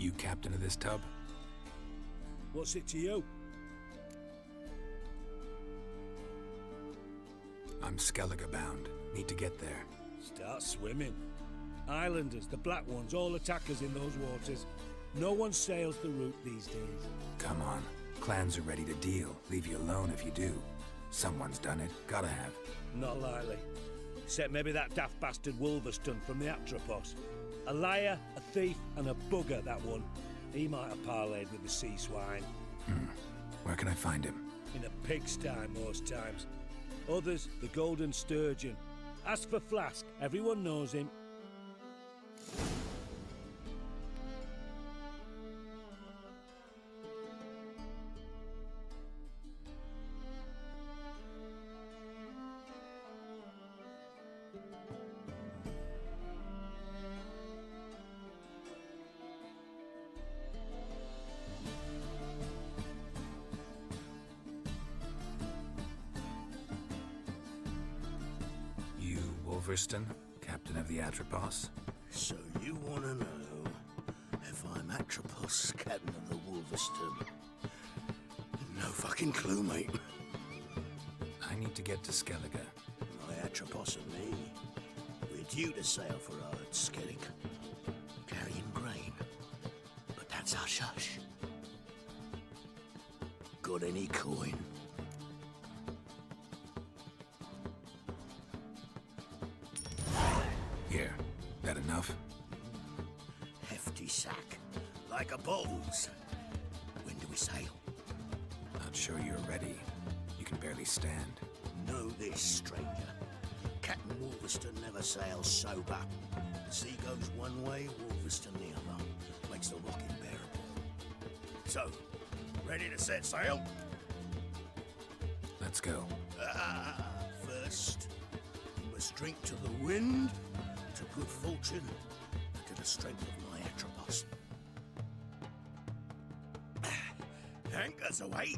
You captain of this tub? What's it to you? I'm Skellige bound. Need to get there. Start swimming. Islanders, the black ones, all attackers in those waters. No one sails the route these days. Come on. Clans are ready to deal. Leave you alone if you do. Someone's done it. Gotta have. Not likely. Except maybe that daft bastard Wolverston from the Atropos. A liar, a thief, and a bugger, that one. He might have parlayed with the sea swine. Where can I find him? In a pigsty most times. Others, the Golden Sturgeon. As for Flask, everyone knows him. Wolverston, captain of the Atropos. So you want to know if I'm Atropos, captain of the Wolverston? No fucking clue, mate. I need to get to Skellige. My Atropos and me, we're due to sail for our Skellig, carrying grain. But that's hush-hush. Got any coin? Here. That enough? Hefty sack, like a bull's. When do we sail? Not sure you're ready. You can barely stand. Know this, stranger. Captain Wolverston never sails sober. The sea goes one way, Wolverston the other. Makes the rock unbearable. So, ready to set sail? Let's go. First, you must drink to the wind, to good fortune, and to the strength of my Atropos. Anchors away.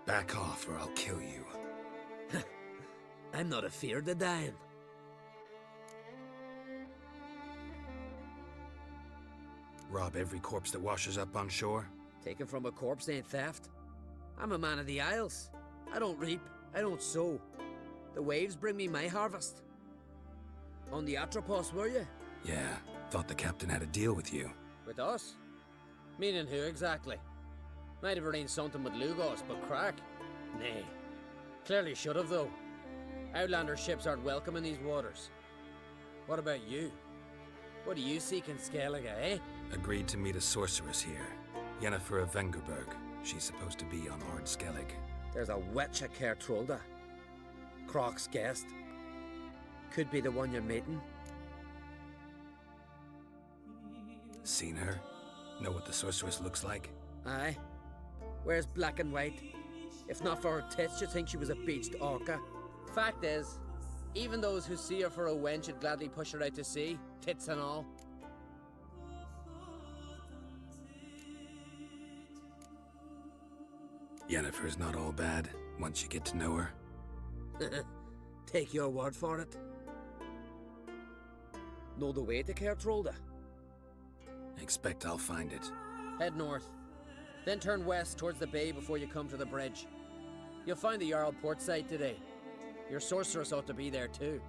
Back off or I'll kill you. I'm not afeard of dying. Rob every corpse that washes up on shore? Taken from a corpse ain't theft. I'm a man of the Isles. I don't reap, I don't sow. The waves bring me my harvest. On the Atropos, were you? Yeah, thought the captain had a deal with you. With us? Meaning who exactly? Might have arranged something with Lugos, but crack? Nay. Clearly should have, though. Outlander ships aren't welcome in these waters. What about you? What do you seek in Skellige, eh? Agreed to meet a sorceress here. Yennefer of Vengerberg. She's supposed to be on Ord Skellig. There's a witch at Kertrolda. Croc's guest. Could be the one you're meeting. Seen her? Know what the sorceress looks like? Aye. Wears black and white. If not for her tits, you'd think she was a beached orca. Fact is, even those who see her for a wench would gladly push her out to sea, tits and all. Yennefer's not all bad, once you get to know her. Take your word for it. Know the way to Kertrolda? Expect I'll find it. Head north, then turn west towards the bay before you come to the bridge. You'll find the Jarl port site today. Your sorceress ought to be there too.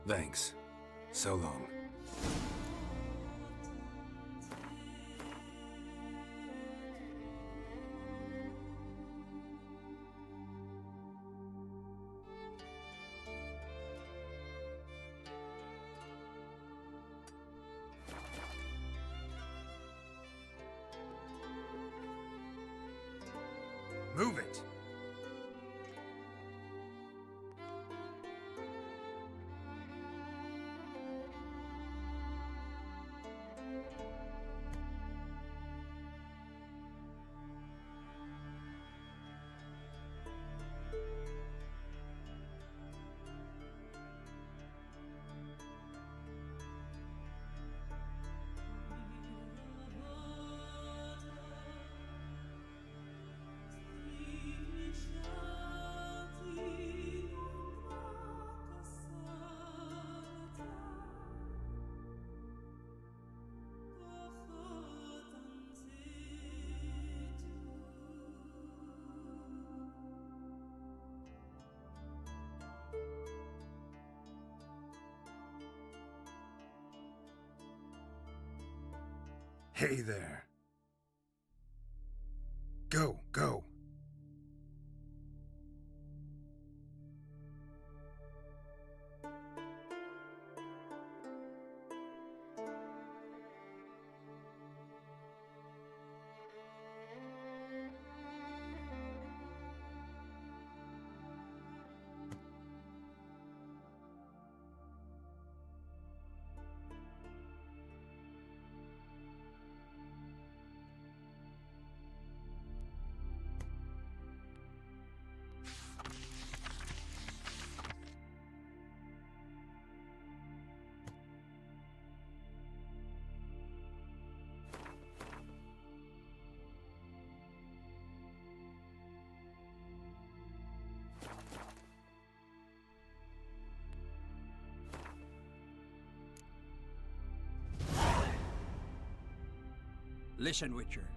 Thanks. So long. Move it! Hey there. Go, go. Listen, Witcher.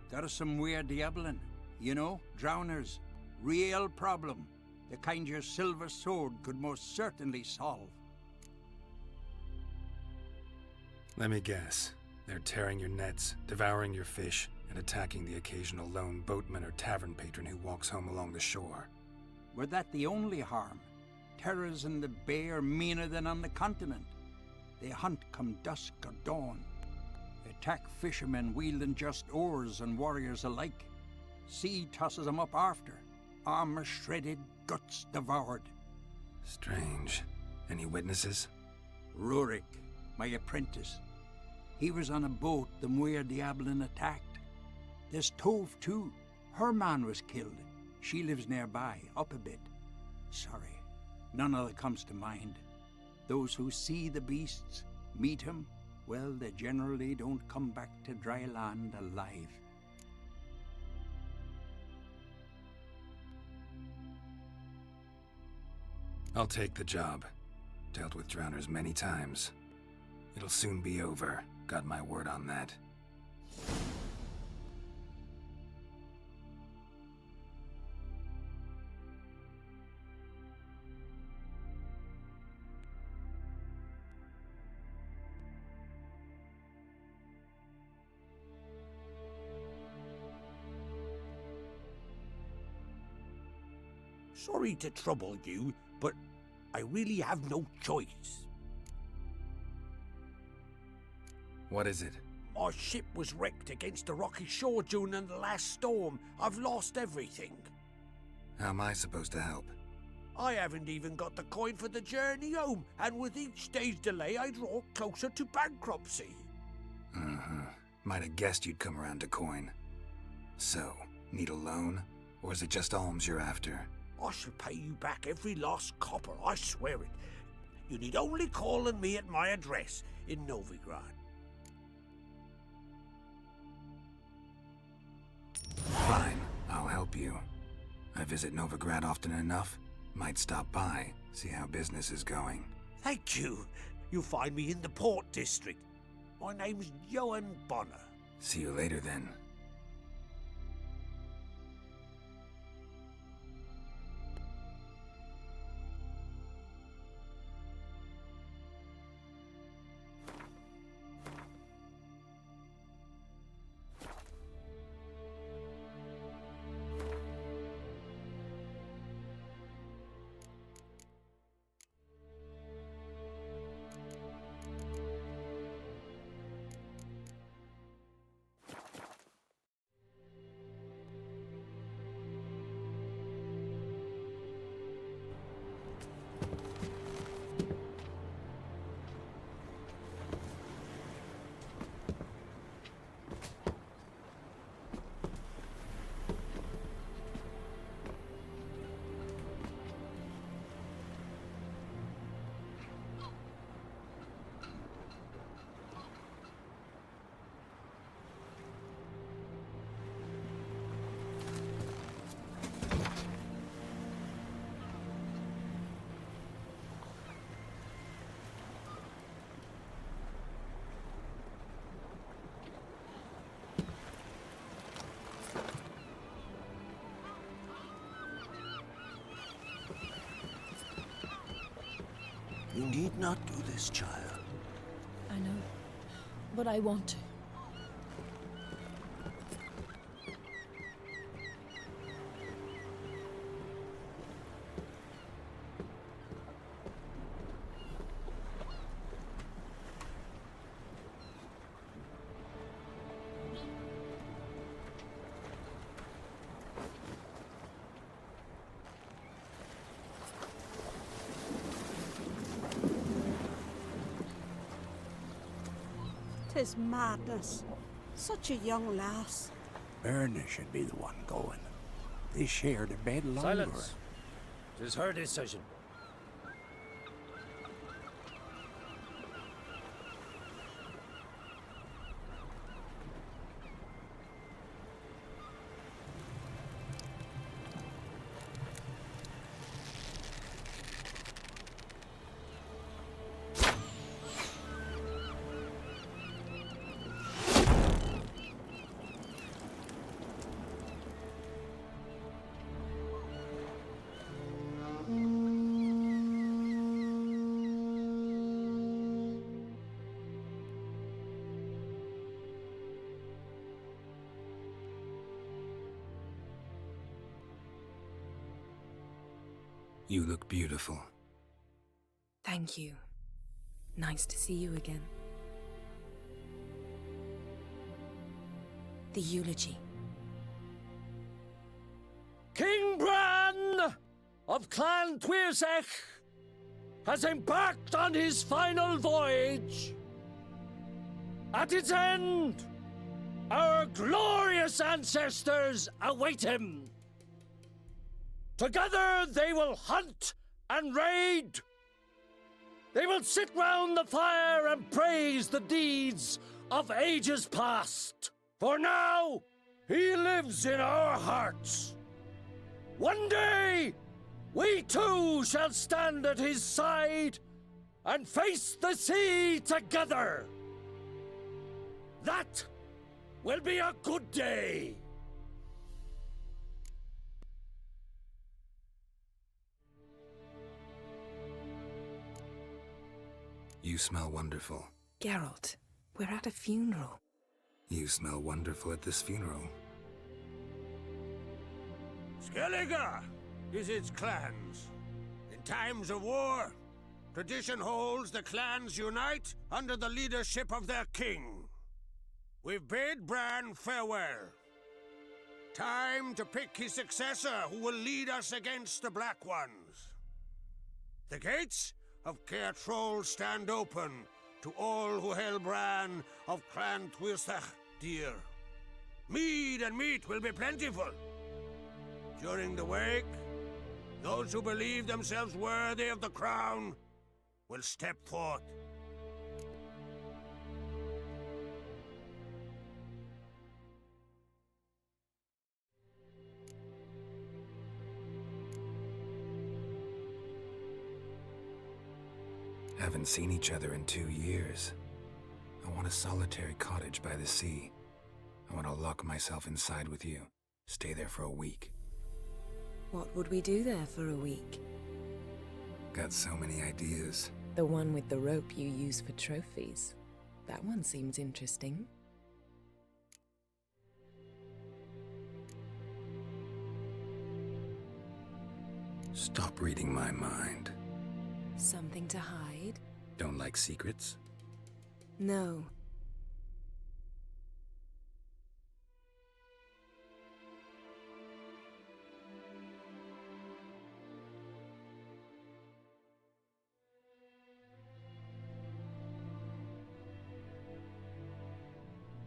Got us some weird diabling. You know, drowners. Real problem. The kind your silver sword could most certainly solve. Let me guess. They're tearing your nets, devouring your fish, and attacking the occasional lone boatman or tavern patron who walks home along the shore. Were that the only harm? Terrors in the bay are meaner than on the continent. They hunt come dusk or dawn. Attack fishermen wielding just oars and warriors alike. Sea tosses them up after. Armor shredded, guts devoured. Strange. Any witnesses? Rurik, my apprentice. He was on a boat the Muir Diablin attacked. There's Tove too. Her man was killed. She lives nearby, up a bit. Sorry, none other comes to mind. Those who see the beasts, meet him, well, they generally don't come back to dry land alive. I'll take the job. Dealt with drowners many times. It'll soon be over. Got my word on that. Sorry to trouble you, but I really have no choice. What is it? My ship was wrecked against a rocky shore during the last storm. I've lost everything. How am I supposed to help? I haven't even got the coin for the journey home, and with each day's delay I draw closer to bankruptcy. Uh-huh. Might have guessed you'd come around to coin. So, need a loan? Or is it just alms you're after? I shall pay you back every lost copper, I swear it. You need only call on me at my address in Novigrad. Fine, I'll help you. I visit Novigrad often enough. Might stop by, see how business is going. Thank you. You'll find me in the Port District. My name's Johan Bonner. See you later then. You need not do this, child. I know, but I want to. Tis madness. Such a young lass. Erna should be the one going. They shared a bed longer. Silence. It is her decision. You look beautiful. Thank you. Nice to see you again. The eulogy. King Bran of Clan Tuirsech has embarked on his final voyage. At its end, our glorious ancestors await him. Together they will hunt and raid. They will sit round the fire and praise the deeds of ages past. For now, he lives in our hearts. One day, we too shall stand at his side and face the sea together. That will be a good day. You smell wonderful. Geralt, we're at a funeral. You smell wonderful at this funeral. Skellige visits clans. In times of war, tradition holds the clans unite under the leadership of their king. We've bid Bran farewell. Time to pick his successor who will lead us against the Black Ones. The gates of Caer Troll stand open to all who hail Bran of Clan Tuirstach dear. Mead and meat will be plentiful. During the wake, those who believe themselves worthy of the crown will step forth. Haven't seen each other in 2 years. I want a solitary cottage by the sea. I want to lock myself inside with you. Stay there for a week. What would we do there for a week? Got so many ideas. The one with the rope you use for trophies. That one seems interesting. Stop reading my mind. Something to hide? Don't like secrets? No.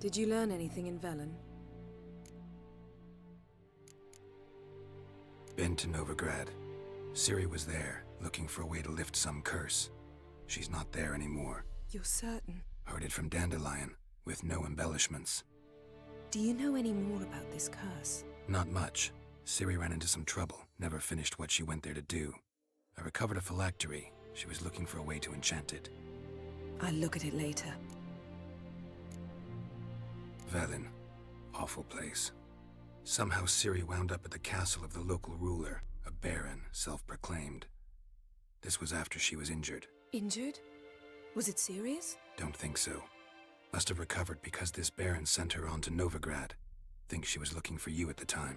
Did you learn anything in Velen? Been to Novigrad. Ciri was there, looking for a way to lift some curse. She's not there anymore. You're certain? Heard it from Dandelion, with no embellishments. Do you know any more about this curse? Not much. Ciri ran into some trouble, never finished what she went there to do. I recovered a phylactery. She was looking for a way to enchant it. I'll look at it later. Velen. Awful place. Somehow Ciri wound up at the castle of the local ruler, a baron, self-proclaimed. This was after she was injured. Injured? Was it serious? Don't think so. Must have recovered because this baron sent her on to Novigrad. Think she was looking for you at the time.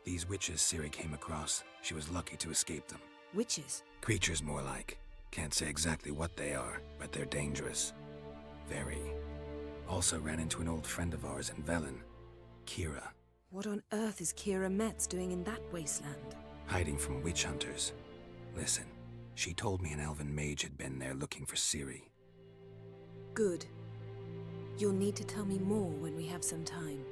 These witches Ciri came across, she was lucky to escape them. Witches? Creatures more like. Can't say exactly what they are, but they're dangerous. Very. Also ran into an old friend of ours in Velen, Kira. What on earth is Kira Metz doing in that wasteland? Hiding from witch hunters. Listen, she told me an elven mage had been there looking for Ciri. Good. You'll need to tell me more when we have some time.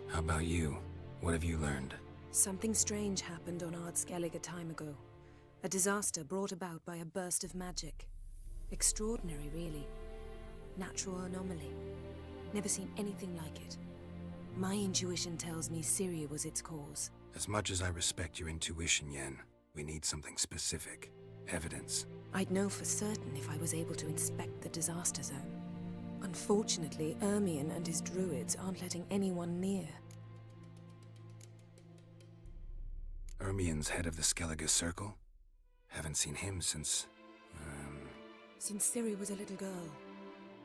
How about you? What have you learned? Something strange happened on Skellige a time ago. A disaster brought about by a burst of magic. Extraordinary, really. Natural anomaly. Never seen anything like it. My intuition tells me Ciri was its cause. As much as I respect your intuition, Yen, we need something specific. Evidence. I'd know for certain if I was able to inspect the disaster zone. Unfortunately, Ermion and his druids aren't letting anyone near. Ermion's head of the Skellige Circle? Haven't seen him since... Since Ciri was a little girl.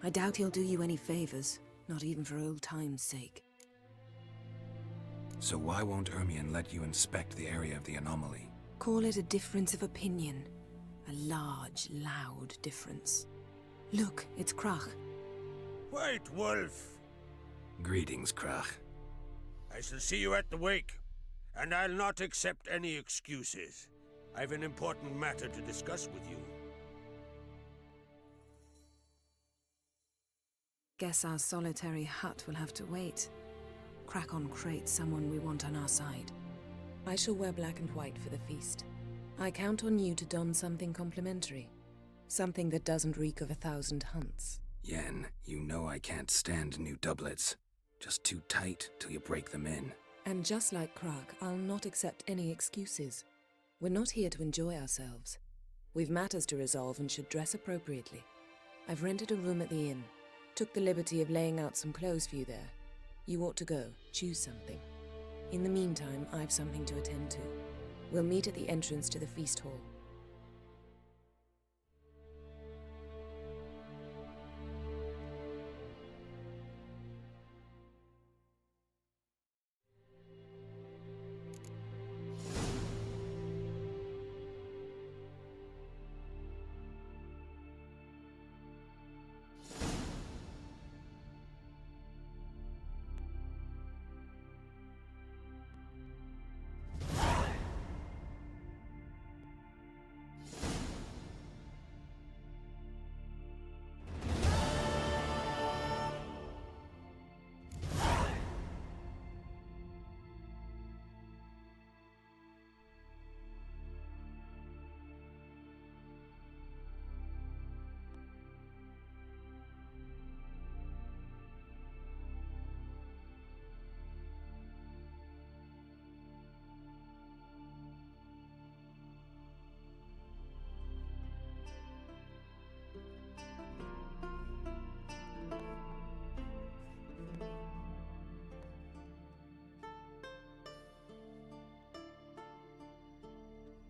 I doubt he'll do you any favors, not even for old time's sake. So why won't Ermion let you inspect the area of the anomaly? Call it a difference of opinion. A large, loud difference. Look, it's Krach. White Wolf! Greetings, Krach. I shall see you at the wake, and I'll not accept any excuses. I've an important matter to discuss with you. Guess our solitary hut will have to wait. Crack on crate someone we want on our side. I shall wear black and white for the feast. I count on you to don something complimentary. Something that doesn't reek of 1,000 hunts. Yen, you know I can't stand new doublets. Just too tight till you break them in. And just like Krak, I'll not accept any excuses. We're not here to enjoy ourselves. We've matters to resolve and should dress appropriately. I've rented a room at the inn. Took the liberty of laying out some clothes for you there. You ought to go. Choose something. In the meantime, I've something to attend to. We'll meet at the entrance to the feast hall.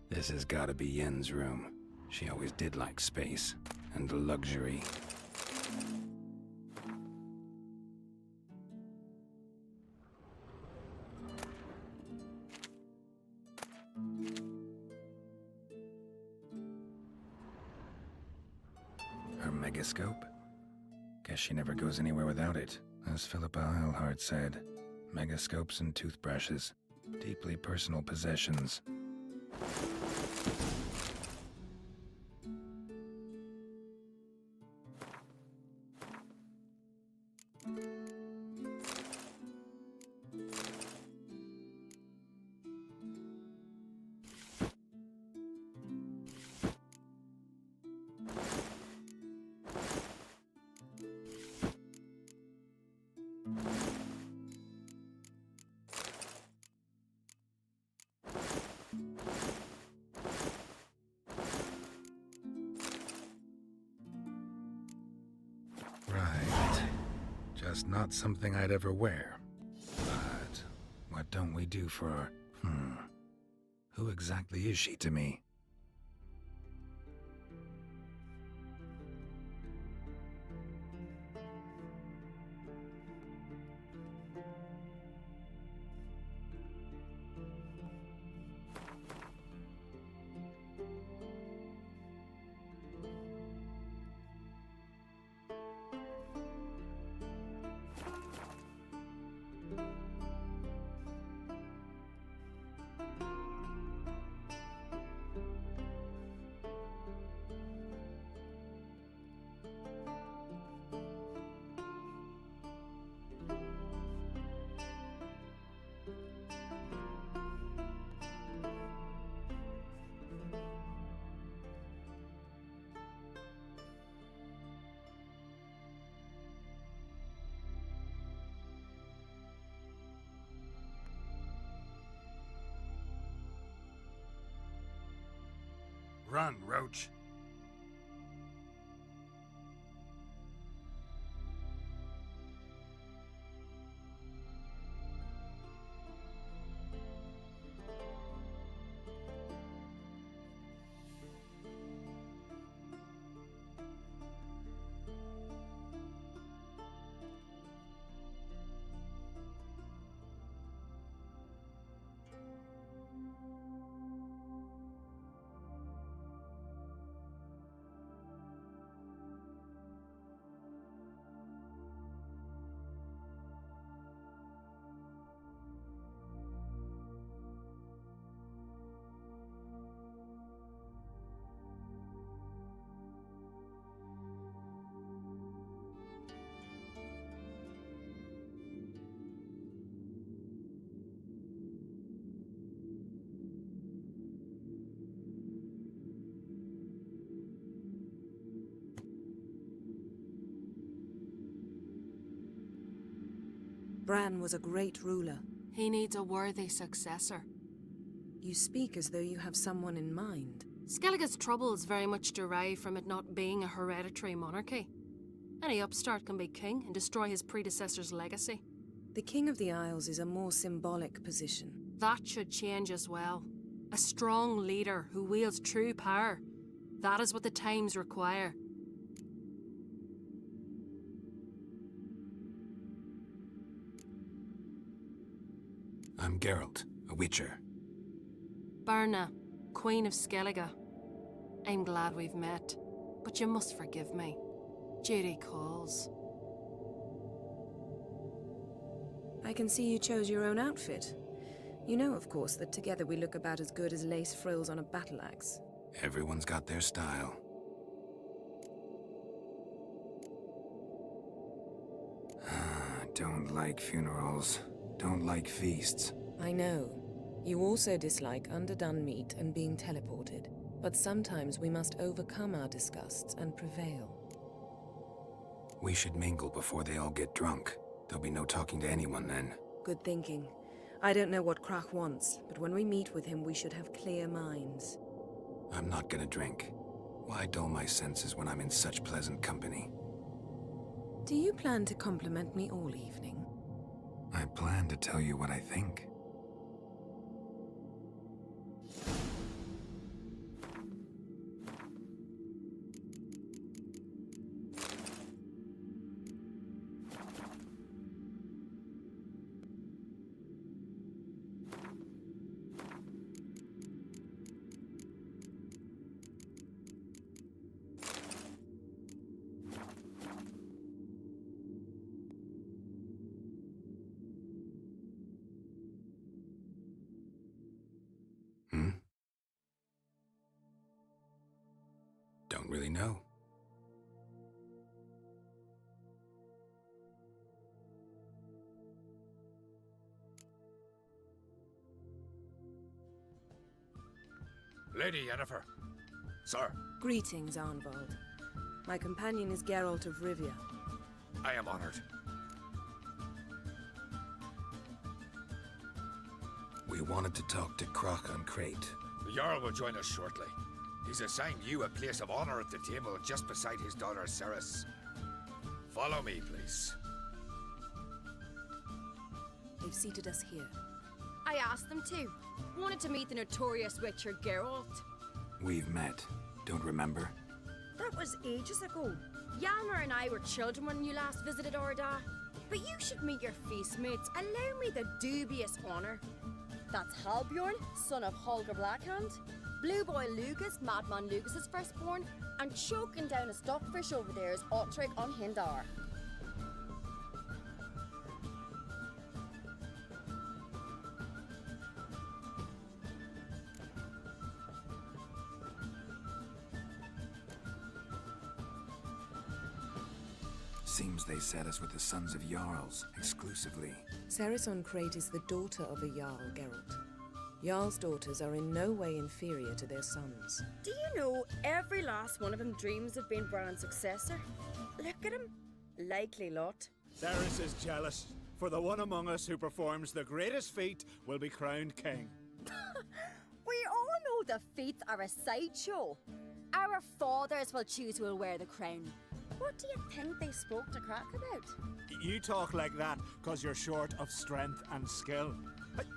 This has gotta be Yen's room. She always did like space and luxury. Her megascope? Guess she never goes anywhere without it. As Philippa Eilhart said, megascopes and toothbrushes. Deeply personal possessions. Right. Just not something I'd ever wear. But what don't we do for her? Who exactly is she to me? Run, Roach. Bran was a great ruler, He needs a worthy successor. You speak as though you have someone in mind. Skellige's troubles very much derive from it not being a hereditary monarchy. Any upstart can be king and destroy his predecessor's legacy. The King of the Isles is a more symbolic position. That should change as well. A strong leader who wields true power. That is what the times require. I'm Geralt, a witcher. Berna, Queen of Skellige. I'm glad we've met, but you must forgive me. Duty calls. I can see you chose your own outfit. You know, of course, that together we look about as good as lace frills on a battle axe. Everyone's got their style. Don't like funerals. Don't like feasts. I know. You also dislike underdone meat and being teleported. But sometimes we must overcome our disgusts and prevail. We should mingle before they all get drunk. There'll be no talking to anyone then. Good thinking. I don't know what Krach wants, but when we meet with him we should have clear minds. I'm not gonna drink. Why dull my senses when I'm in such pleasant company? Do you plan to compliment me all evening? I plan to tell you what I think. Don't really know. Lady Yennefer. Sir, Greetings, Arnvald. My companion is Geralt of Rivia. I am honored. We wanted to talk to Krach on Crate. The Jarl will join us shortly. He's assigned you a place of honor at the table just beside his daughter Ceres. Follow me, please. They've seated us here. I asked them to. Wanted to meet the notorious witcher Geralt. We've met. Don't remember? That was ages ago. Yalmer and I were children when you last visited Orda. But you should meet your feast mates. Allow me the dubious honor. That's Halbjorn, son of Holger Blackhand. Blue Boy Lugas, Madman Lugas' firstborn. And choking down a stockfish over there is Otric on Hindar. Seems they set us with the sons of Jarls, exclusively. Ceres on Crate is the daughter of a Jarl, Geralt. Jarl's daughters are in no way inferior to their sons. Do you know every last one of them dreams of being Bran's successor? Look at him. Likely lot. Ceres is jealous, for the one among us who performs the greatest feat will be crowned king. We all know the feats are a sideshow. Our fathers will choose who will wear the crown. What do you think they spoke to Krach about? You talk like that because you're short of strength and skill.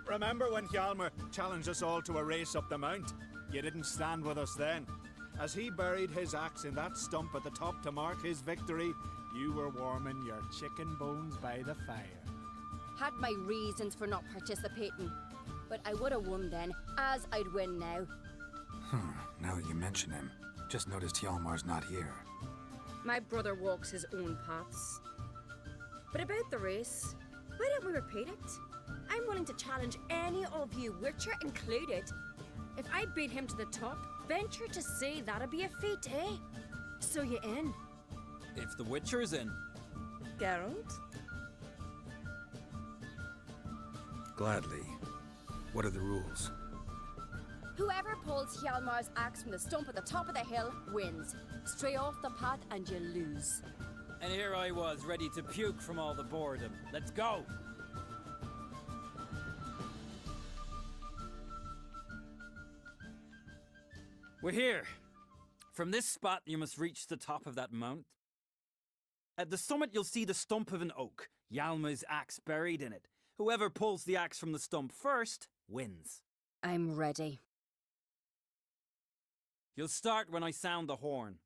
Remember when Hjalmar challenged us all to a race up the mount? You didn't stand with us then. As he buried his axe in that stump at the top to mark his victory, you were warming your chicken bones by the fire. Had my reasons for not participating, but I would have won then, as I'd win now. Now that you mention him, just noticed Hjalmar's not here. My brother walks his own paths. But about the race, why don't we repeat it? I'm willing to challenge any of you, Witcher included. If I beat him to the top, venture to say that'd be a feat, eh? So you in? If the Witcher's in. Geralt? Gladly. What are the rules? Whoever pulls Hjalmar's axe from the stump at the top of the hill wins. Stray off the path and you lose. And here I was, ready to puke from all the boredom. Let's go! We're here. From this spot, you must reach the top of that mount. At the summit, you'll see the stump of an oak. Yalma's axe buried in it. Whoever pulls the axe from the stump first wins. I'm ready. You'll start when I sound the horn.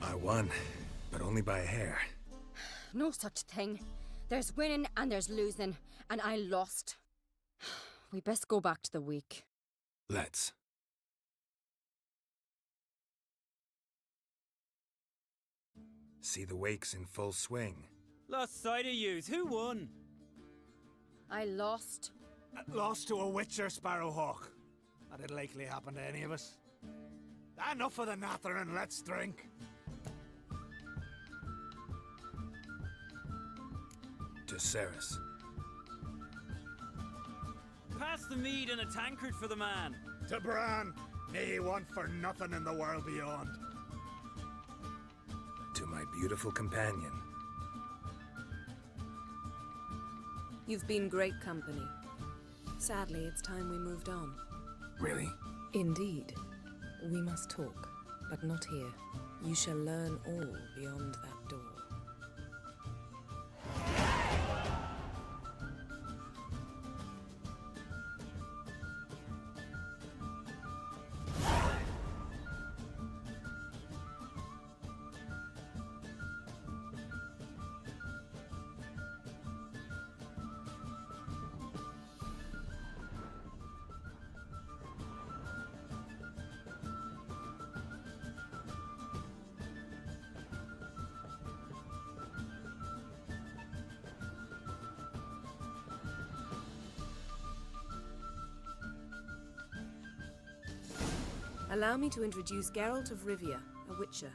I won, but only by a hair. No such thing. There's winning and there's losing, and I lost. We best go back to the week. Let's. See the wakes in full swing. Lost sight of yous. Who won? I lost. Lost to a witcher, Sparrowhawk. That'd likely happen to any of us. Enough of the nattering, let's drink. To Ceres. Pass the mead and a tankard for the man. To Bran, may he want for nothing in the world beyond. To my beautiful companion. You've been great company. Sadly, it's time we moved on. Really? Indeed. We must talk, but not here. You shall learn all beyond that door. Allow me to introduce Geralt of Rivia, a witcher.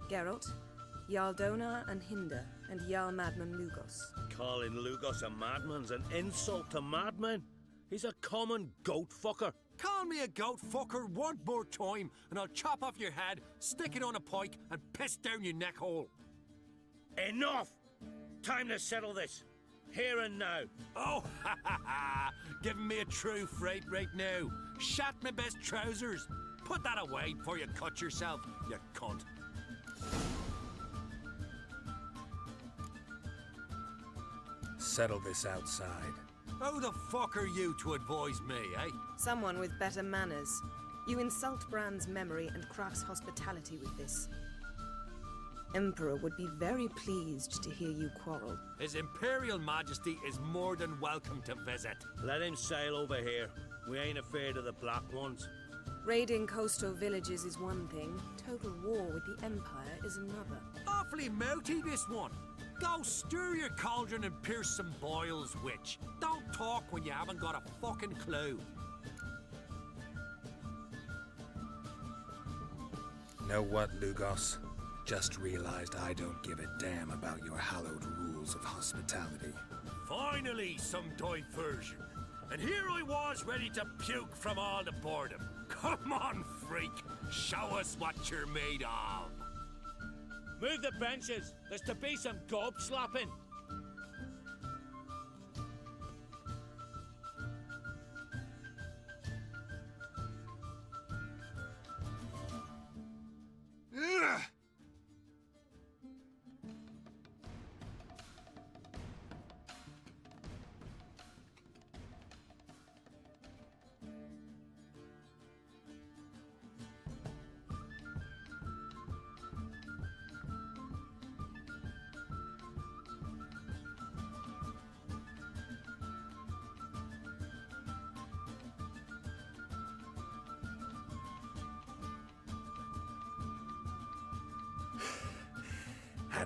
Geralt, Jarl Donar and Hinder, and Jarl Madman Lugos. Calling Lugos a madman's an insult to madmen. He's a common goat fucker. Call me a goat fucker one more time, and I'll chop off your head, stick it on a pike, and piss down your neck hole. Enough! Time to settle this. Here and now. Oh, ha ha ha! Giving me a true fright right now. Shat my best trousers. Put that away before you cut yourself, you cunt. Settle this outside. Who the fuck are you to advise me, eh? Someone with better manners. You insult Bran's memory and Kraf's hospitality with this. Emperor would be very pleased to hear you quarrel. His Imperial Majesty is more than welcome to visit. Let him sail over here. We ain't afraid of the Black Ones. Raiding coastal villages is one thing. Total war with the Empire is another. Awfully mouty, this one. Go stir your cauldron and pierce some boils, witch. Don't talk when you haven't got a fucking clue. Know what, Lugos? Just realized I don't give a damn about your hallowed rules of hospitality. Finally, some diversion. And here I was ready to puke from all the boredom. Come on, freak. Show us what you're made of. Move the benches. There's to be some gob slapping.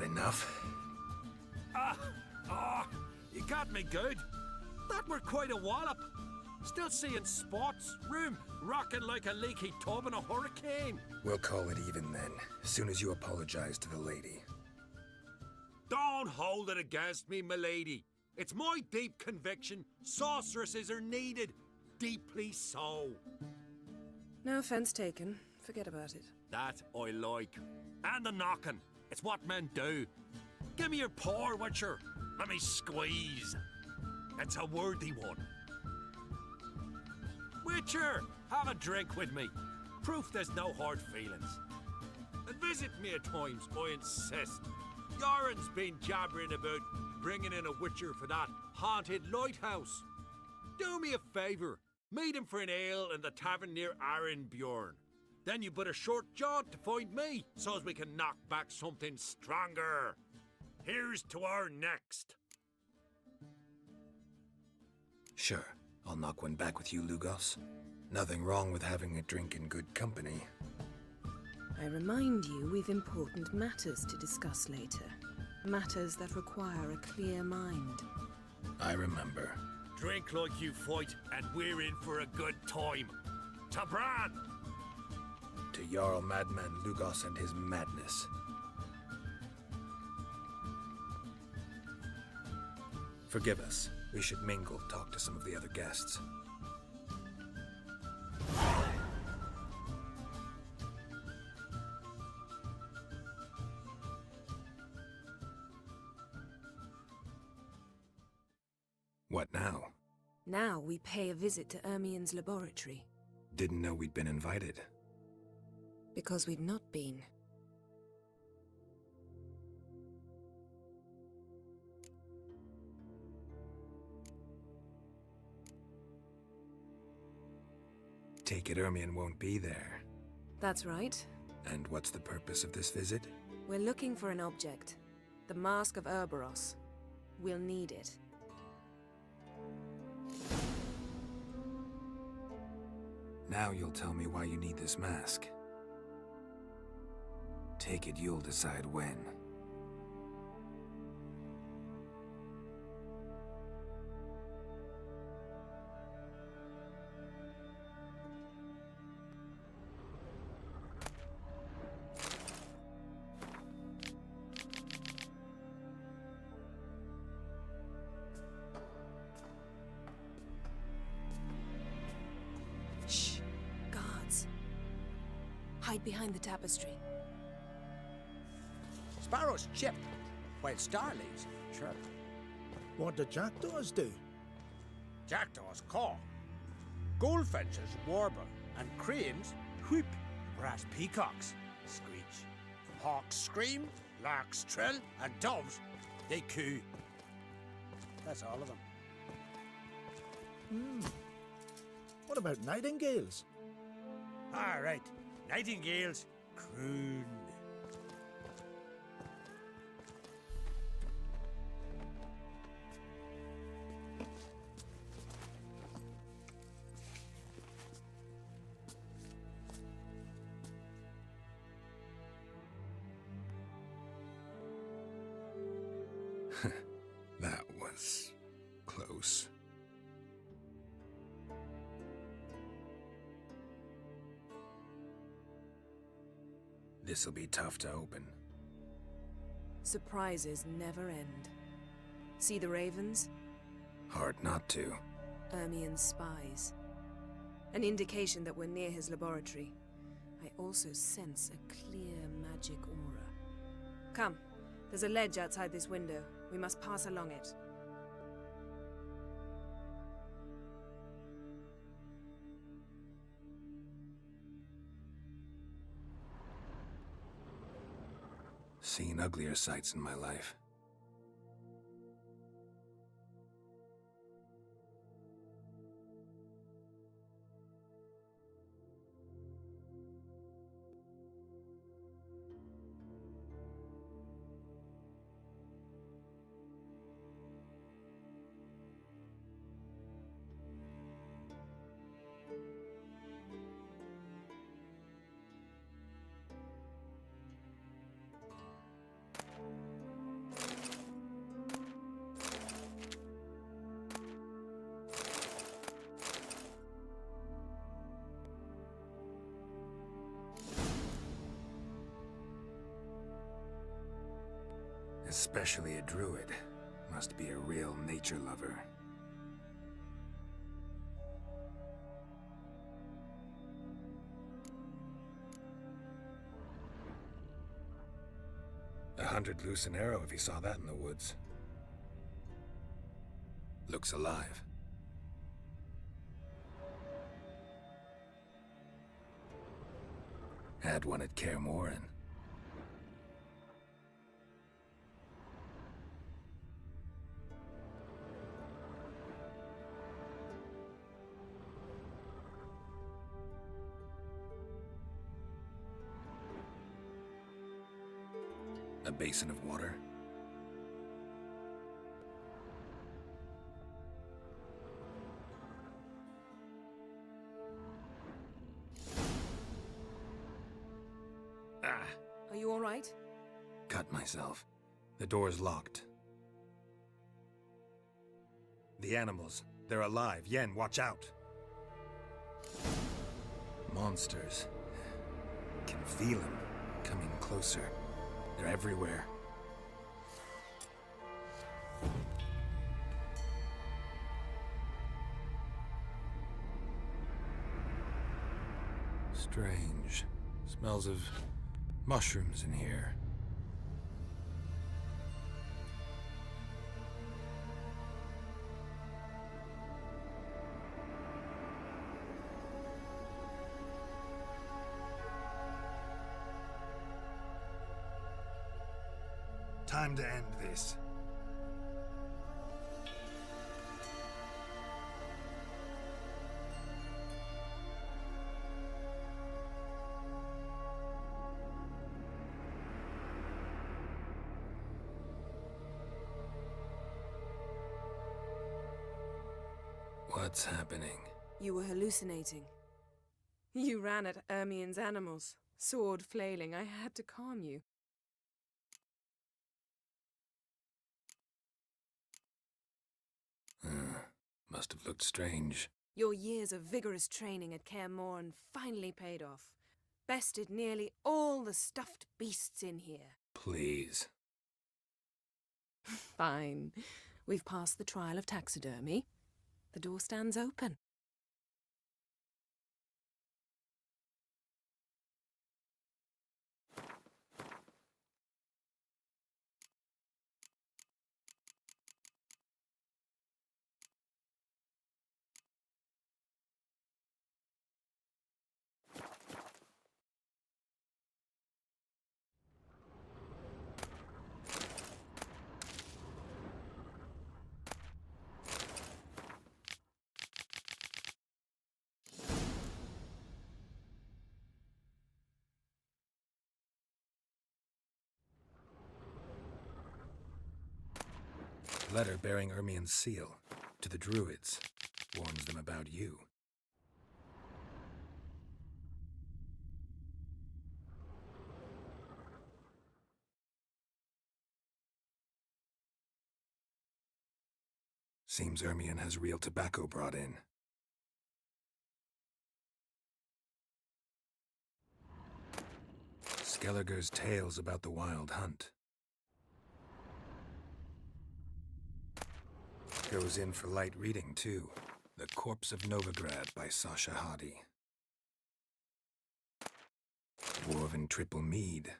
Had enough? You got me good. That were quite a wallop. Still seeing spots, room rocking like a leaky tub in a hurricane. We'll call it even then, soon as you apologize to the lady. Don't hold it against me, milady. It's my deep conviction sorceresses are needed. Deeply so. No offense taken. Forget about it. That I like. And the knocking. It's what men do. Give me your paw, Witcher. Let me squeeze. It's a worthy one. Witcher, have a drink with me. Proof there's no hard feelings. And visit me at times, I insist. Yoren's been jabbering about bringing in a Witcher for that haunted lighthouse. Do me a favour. Meet him for an ale in the tavern near Arenbjorn. Then you but a short jaunt to find me, so as we can knock back something stronger. Here's to our next. Sure, I'll knock one back with you, Lugos. Nothing wrong with having a drink in good company. I remind you we've important matters to discuss later. Matters that require a clear mind. I remember. Drink like you fight, and we're in for a good time. To Bran! To Jarl Madman Lugos and his madness. Forgive us. We should mingle, talk to some of the other guests. What now? Now we pay a visit to Ermien's laboratory. Didn't know we'd been invited. Because we'd not been. Take it Ermien won't be there. That's right. And what's the purpose of this visit? We're looking for an object. The Mask of Ouroboros. We'll need it. Now you'll tell me why you need this mask. Take it you'll decide when. Shh. Guards. Hide behind the tapestry. Sparrows chip, while starlings chirp. What do jackdaws do? Jackdaws caw. Goldfinches warble, and cranes whoop. Whereas peacocks screech. Hawks scream, larks trill, and doves, they coo. That's all of them. What about nightingales? All right, nightingales croon. That was close. This'll be tough to open. Surprises never end. See the ravens? Hard not to. Ermien's spies. An indication that we're near his laboratory. I also sense a clear magic aura. Come, there's a ledge outside this window. We must pass along it. Seen uglier sights in my life. Especially a druid. Must be a real nature lover. $100 loose an arrow if he saw that in the woods. Looks alive. Had one at Kaer Morhen. A basin of water. Ah! Are you all right? Cut myself. The door's locked. The animals. They're alive. Yen, watch out! Monsters. Can feel them. Coming closer. They're everywhere. Strange. Smells of mushrooms in here. Time to end this. What's happening? You were hallucinating. You ran at Ermien's animals, sword flailing. I had to calm you. Must have looked strange. Your years of vigorous training at Kaer Morhen finally paid off. Bested nearly all the stuffed beasts in here. Please. Fine. We've passed the trial of taxidermy. The door stands open. Letter bearing Ermien's seal to the druids. Warns them about you. Seems Ermien has real tobacco brought in. Skelliger's tales about the wild hunt. Goes in for light reading, too. The Corpse of Novigrad by Sasha Hadi. Dwarven Triple Mead.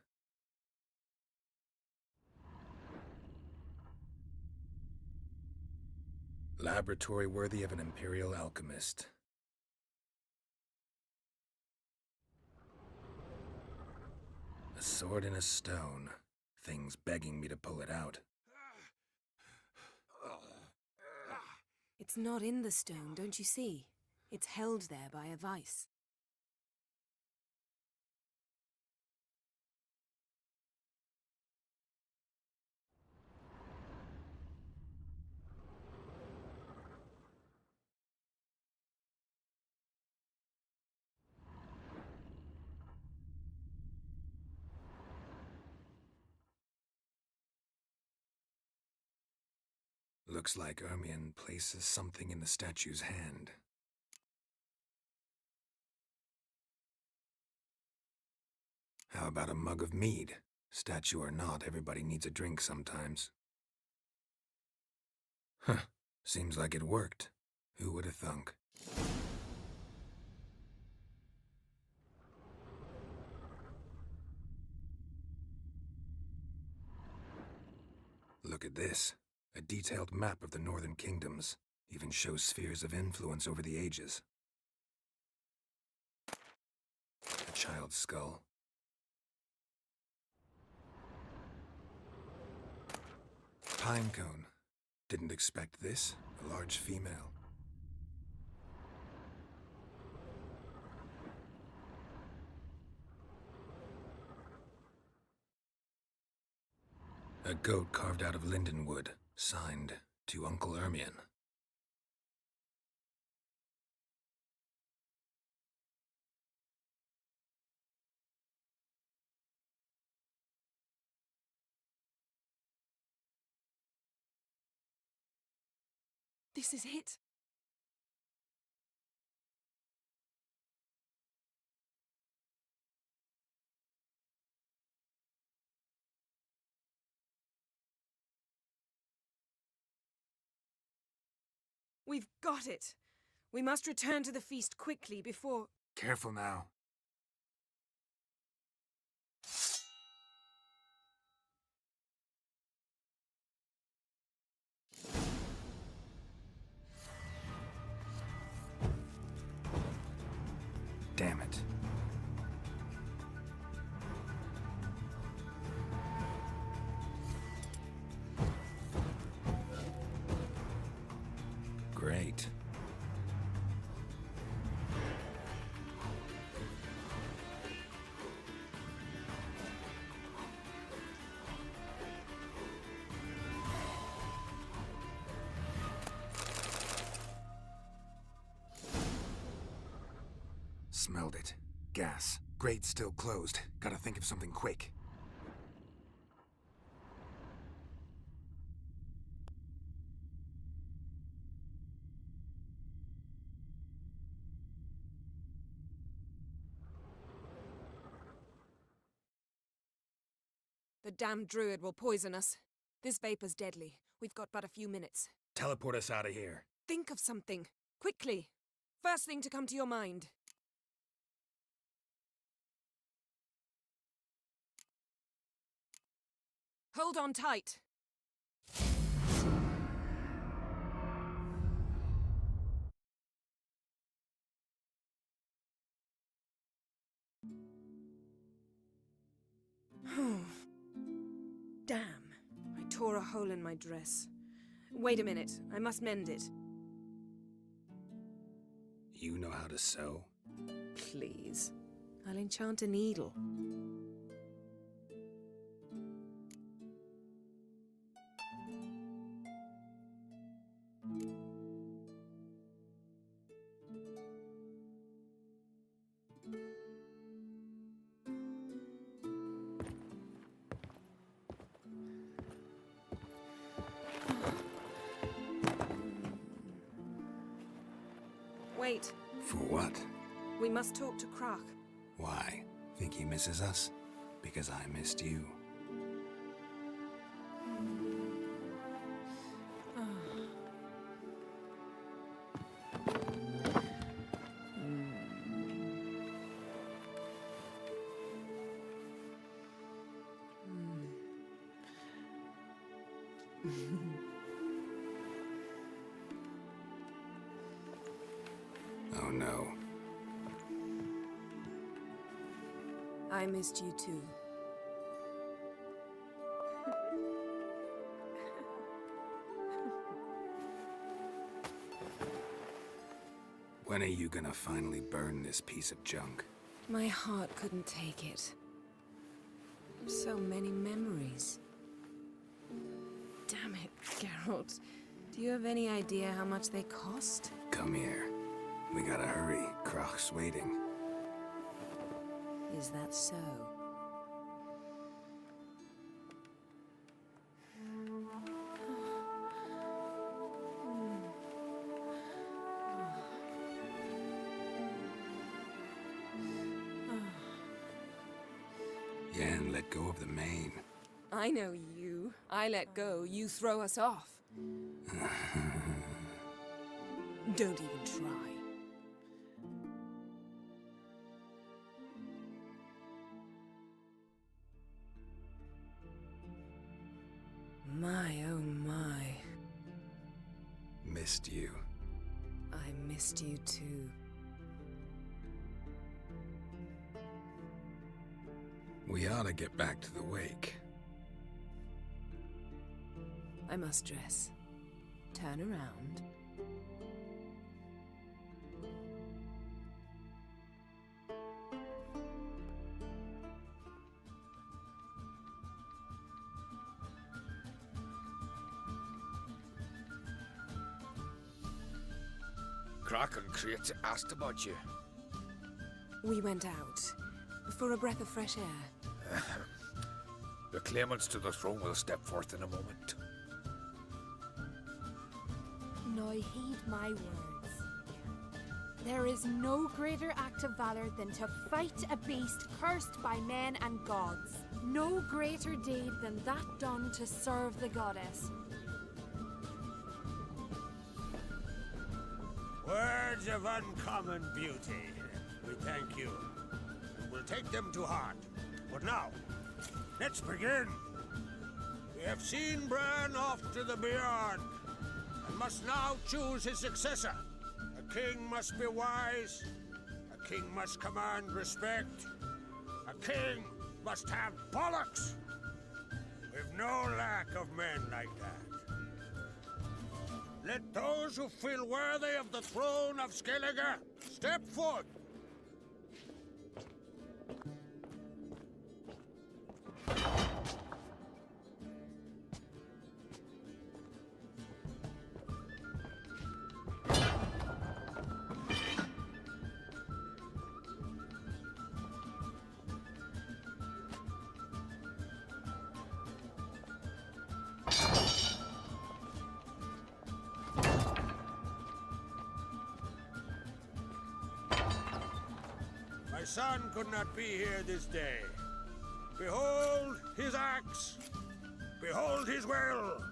Laboratory worthy of an imperial alchemist. A sword in a stone. Things begging me to pull it out. It's not in the stone, don't you see? It's held there by a vice. Looks like Ermien places something in the statue's hand. How about a mug of mead? Statue or not, everybody needs a drink sometimes. Huh. Seems like it worked. Who would have thunk? Look at this. A detailed map of the Northern Kingdoms. Even shows spheres of influence over the ages. A child's skull. Pinecone. Didn't expect this. A large female. A goat carved out of lindenwood, signed to Uncle Ermion. This is it. We've got it. We must return to the feast quickly before... Careful now. Damn it. Great. Smelled it. Gas. Grate's still closed. Gotta think of something quick. The damned druid will poison us. This vapor's deadly. We've got but a few minutes. Teleport us out of here. Think of something. Quickly. First thing to come to your mind. Hold on tight. Damn. I tore a hole in my dress. Wait a minute. I must mend it. You know how to sew? Please. I'll enchant a needle. Wait. For what? We must talk to Croc. Why? Think he misses us? Because I missed you. Oh no. I missed you too. When are you gonna finally burn this piece of junk? My heart couldn't take it. So many memories. Damn it, Geralt. Do you have any idea how much they cost? Come here. We gotta hurry. Croc's waiting. Is that so? again, let go of the mane. I know you. I let go, you throw us off. Don't even try. My, oh my. Missed you. I missed you too. We ought to get back to the wake. I must dress. Turn around. Kraken Creates asked about you. We went out for a breath of fresh air. The claimants to the throne will step forth in a moment. Now heed my words. There is no greater act of valor than to fight a beast cursed by men and gods. No greater deed than that done to serve the goddess. Words of uncommon beauty. We thank you. And we'll take them to heart. But now, let's begin. We have seen Bran off to the beyond, and must now choose his successor. A king must be wise. A king must command respect. A king must have bollocks. We've no lack of men like that. Let those who feel worthy of the throne of Skellige step forth. My son could not be here this day. Behold his axe. Behold his will.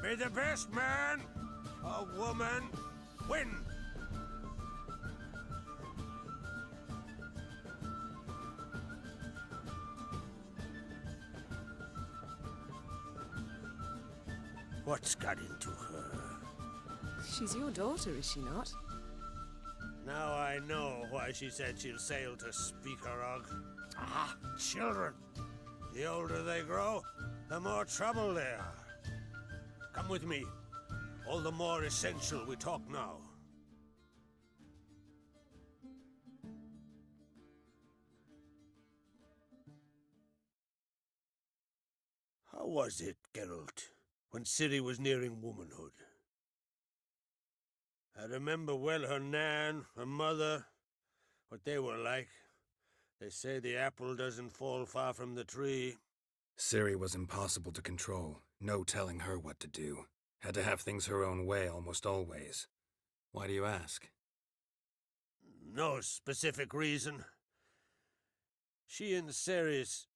May the best man or woman win. What's got into her? She's your daughter, is she not? Now I know why she said she'll sail to Speakerog. Ah, children. The older they grow, the more trouble they are. Come with me. All the more essential we talk now. How was it, Geralt, when Ciri was nearing womanhood? I remember well her nan, her mother, what they were like. They say the apple doesn't fall far from the tree. Ciri was impossible to control. No telling her what to do. Had to have things her own way almost always. Why do you ask? No specific reason. She and Ceres,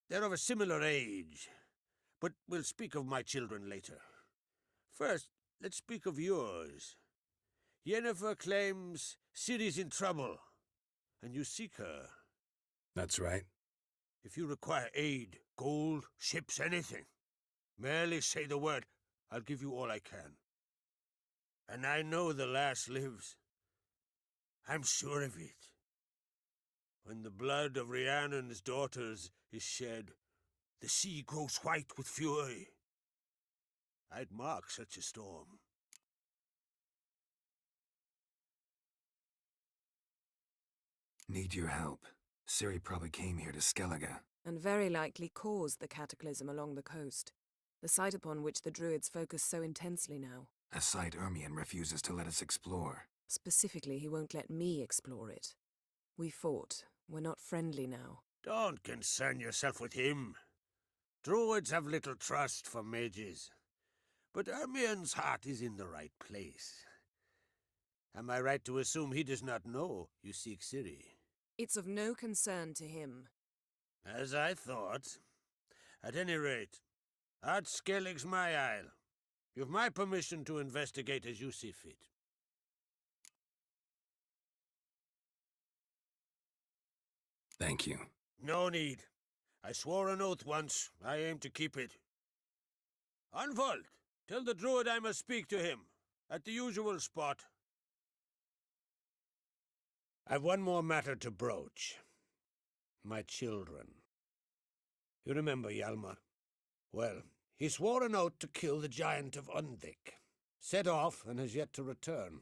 they're of a similar age. But we'll speak of my children later. First, let's speak of yours. Yennefer claims Ciri's in trouble, and you seek her. That's right. If you require aid, gold, ships, anything, merely say the word. I'll give you all I can. And I know the lass lives. I'm sure of it. When the blood of Rhiannon's daughters is shed, the sea grows white with fury. I'd mark such a storm. Need your help. Ciri probably came here to Skellige. And very likely caused the cataclysm along the coast. The site upon which the Druids focus so intensely now. A site Ermion refuses to let us explore. Specifically, he won't let me explore it. We fought. We're not friendly now. Don't concern yourself with him. Druids have little trust for mages. But Ermion's heart is in the right place. Am I right to assume he does not know you seek Ciri? It's of no concern to him. As I thought. At any rate, Ard Skellig's my isle. You've my permission to investigate as you see fit. Thank you. No need. I swore an oath once. I aim to keep it. Unfold! Tell the druid I must speak to him. At the usual spot. I've one more matter to broach. My children. You remember Hjalmar? Well, he swore an oath to kill the giant of Undvik. Set off and has yet to return.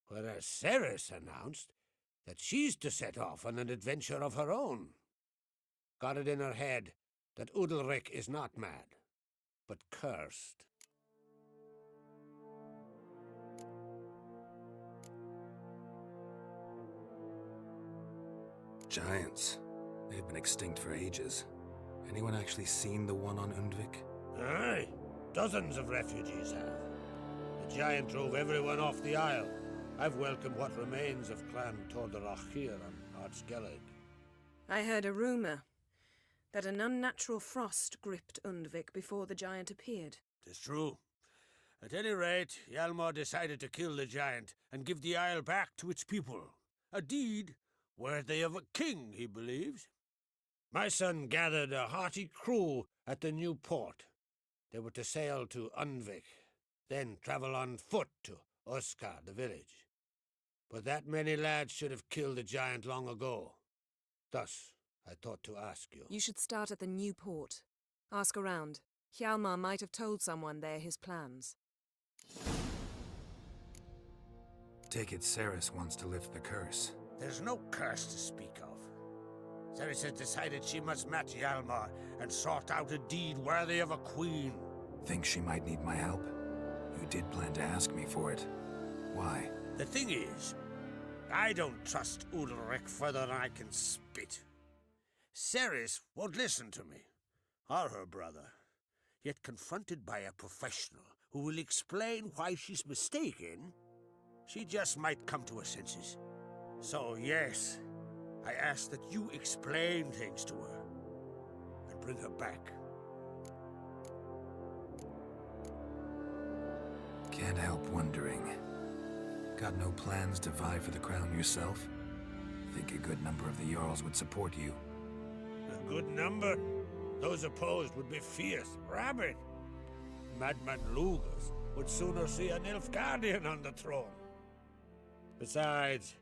Whereas Ceres announced that she's to set off on an adventure of her own. Got it in her head that Udalric is not mad, but cursed. Giants. They've been extinct for ages. Anyone actually seen the one on Undvik? Aye, dozens of refugees have. The giant drove everyone off the isle. I've welcomed what remains of Clan Tordarach here on Ard Skellig. I heard a rumor that an unnatural frost gripped Undvik before the giant appeared. 'Tis true. At any rate, Hjalmar decided to kill the giant and give the isle back to its people. A deed worthy of a king, he believes. My son gathered a hearty crew at the new port. They were to sail to Undvik, then travel on foot to Oskar, the village. But that many lads should have killed the giant long ago. Thus, I thought to ask you. You should start at the new port. Ask around. Hjalmar might have told someone there his plans. Take it Ceres wants to lift the curse. There's no curse to speak of. Ceres has decided she must match Hjalmar and sort out a deed worthy of a queen. Think she might need my help? You did plan to ask me for it. Why? The thing is, I don't trust Udalric further than I can spit. Ceres won't listen to me, or her brother. Yet confronted by a professional who will explain why she's mistaken, she just might come to her senses. So yes, I ask that you explain things to her and bring her back. Can't help wondering. Got no plans to vie for the crown yourself? Think a good number of the Jarls would support you. A good number? Those opposed would be fierce, rabid. Madman Lugas would sooner see an Nilfgaardian on the throne. Besides,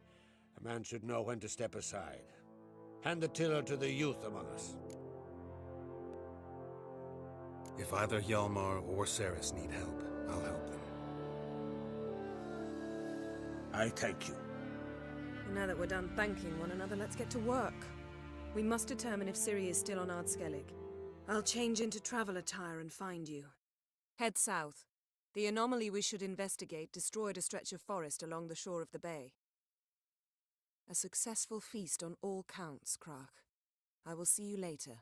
a man should know when to step aside. Hand the tiller to the youth among us. If either Hjalmar or Ceres need help, I'll help them. I thank you. And now that we're done thanking one another, let's get to work. We must determine if Ciri is still on Ard Skellig. I'll change into travel attire and find you. Head south. The anomaly we should investigate destroyed a stretch of forest along the shore of the bay. A successful feast on all counts, Krach. I will see you later.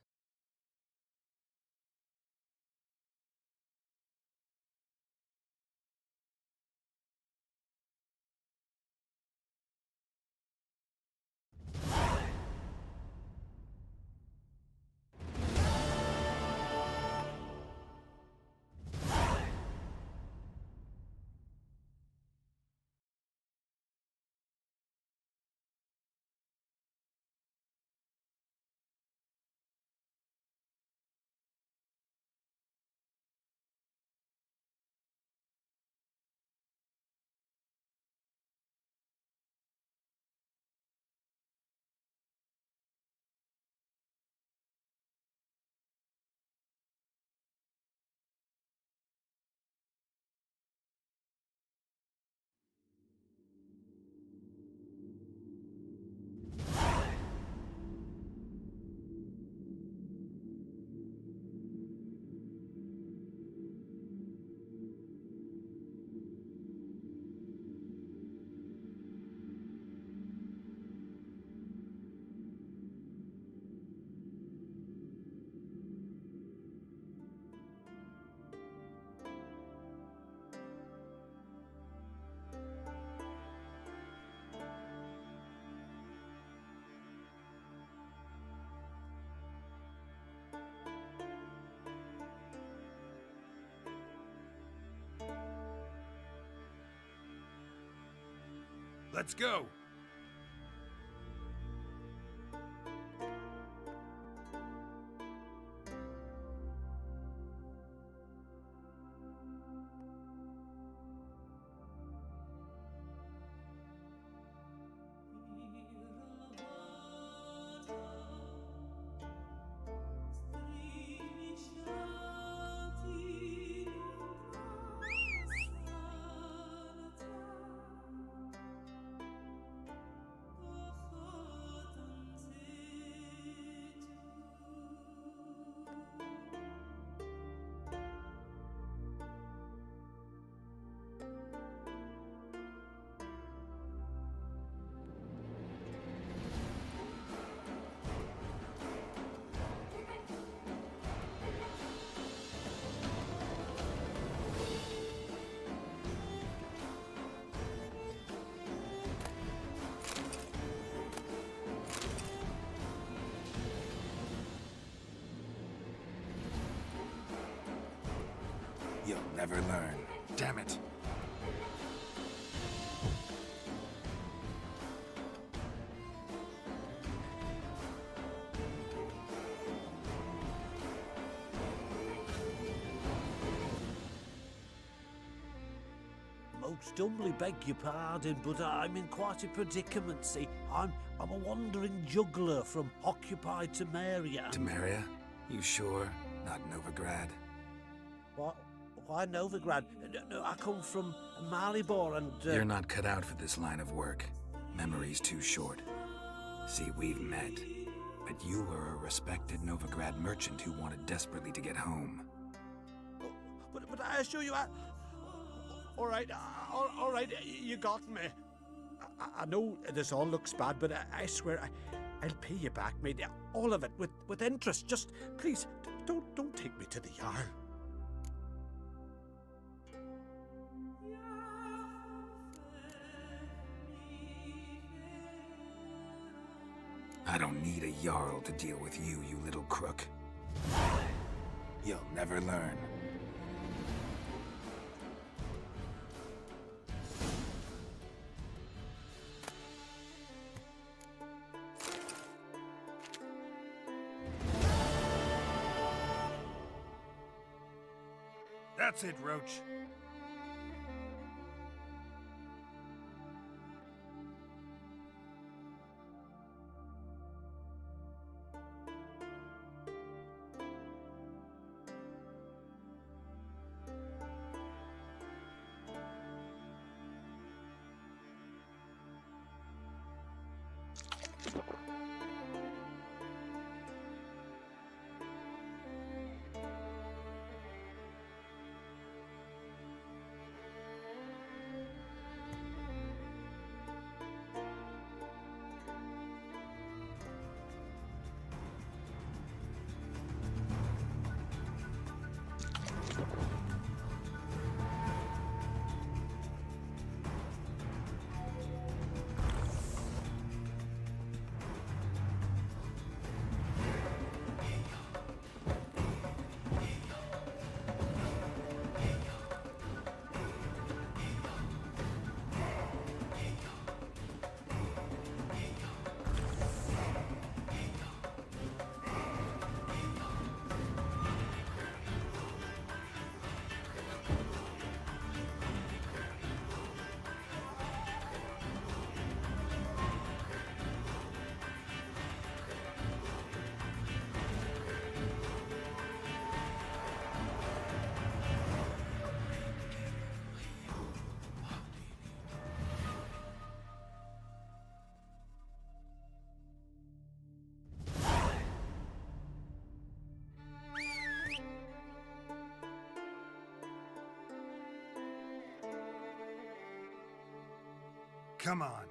Let's go. You'll never learn. Damn it. Most humbly beg your pardon, but I'm in quite a predicament, see. I'm a wandering juggler from occupied Temeria. Temeria? You sure? Not Novigrad? What? Why Novigrad? No, I come from Maribor and... You're not cut out for this line of work. Memory's too short. See, we've met. But you were a respected Novigrad merchant who wanted desperately to get home. But I assure you, all right, you got me. I know this all looks bad, but I swear I'll pay you back, mate. All of it, with interest. Just, please, don't take me to the Jarl. I don't need a Jarl to deal with you, you little crook. You'll never learn. That's it, Roach. Come on.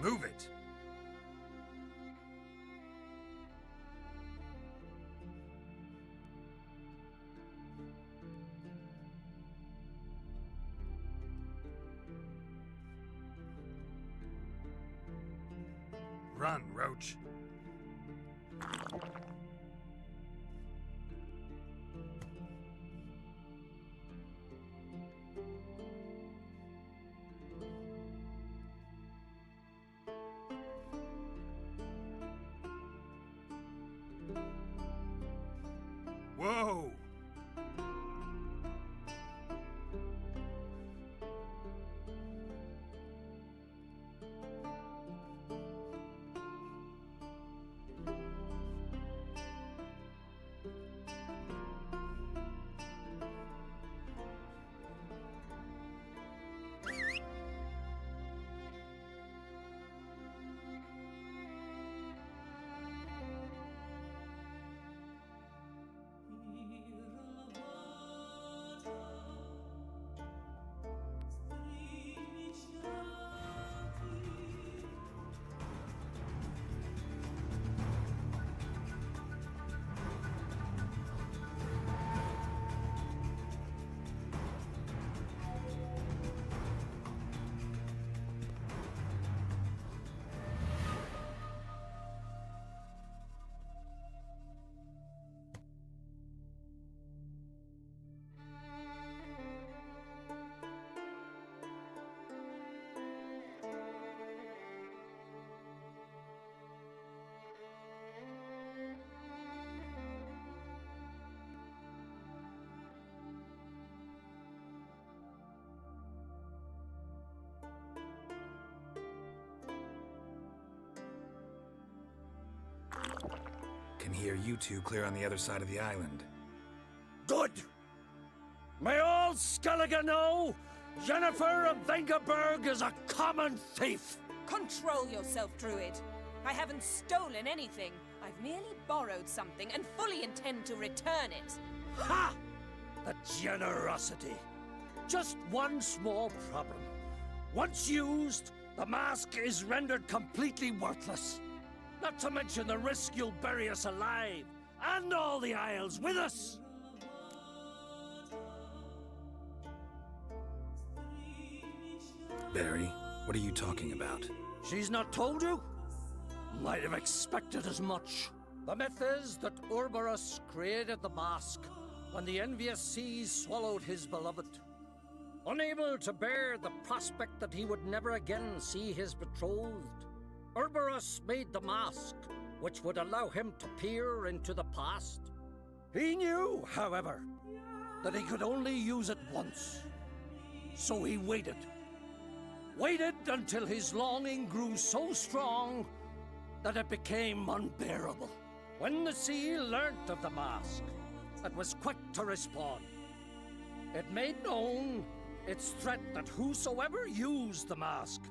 Move it! Run, Roach. Whoa! Can hear you two clear on the other side of the island. Good! May all Skellige know Yennefer of Vengerberg is a common thief! Control yourself, Druid. I haven't stolen anything. I've merely borrowed something and fully intend to return it. Ha! The generosity. Just one small problem. Once used, the mask is rendered completely worthless. Not to mention the risk you'll bury us alive, and all the Isles with us! Barry, what are you talking about? She's not told you? Might have expected as much. The myth is that Urberus created the mask when the envious seas swallowed his beloved. Unable to bear the prospect that he would never again see his betrothed, Urberus made the mask, which would allow him to peer into the past. He knew, however, that he could only use it once. So he waited. Waited until his longing grew so strong that it became unbearable. When the sea learnt of the mask, it was quick to respond. It made known its threat that whosoever used the mask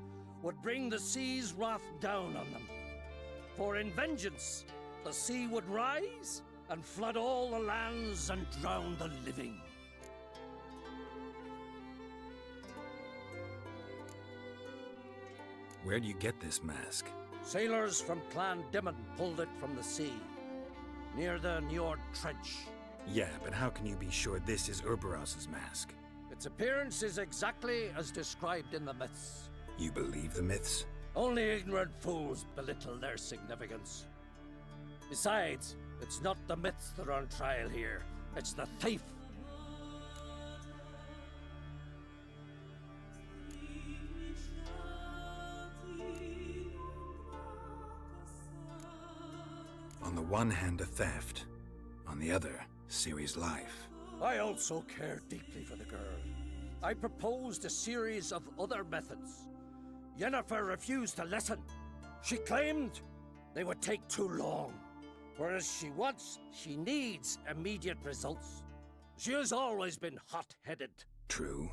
would bring the sea's wrath down on them. For in vengeance, the sea would rise and flood all the lands and drown the living. Where do you get this mask? Sailors from Clan Dimon pulled it from the sea, near the Njord Trench. Yeah, but how can you be sure this is Urberos's mask? Its appearance is exactly as described in the myths. You believe the myths? Only ignorant fools belittle their significance. Besides, it's not the myths that are on trial here. It's the thief. On the one hand, a theft. On the other, Ciri's life. I also care deeply for the girl. I proposed a series of other methods. Yennefer refused to listen. She claimed they would take too long, whereas she needs immediate results. She has always been hot-headed. True.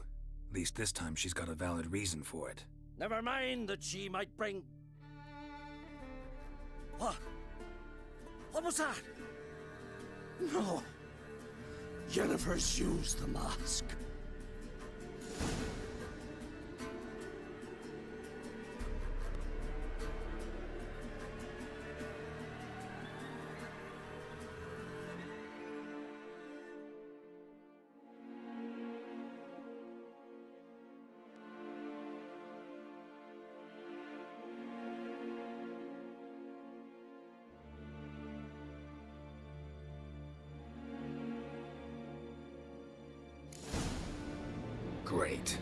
At least this time she's got a valid reason for it. Never mind that she might bring... What? What was that? No. Yennefer's used the mask. Great.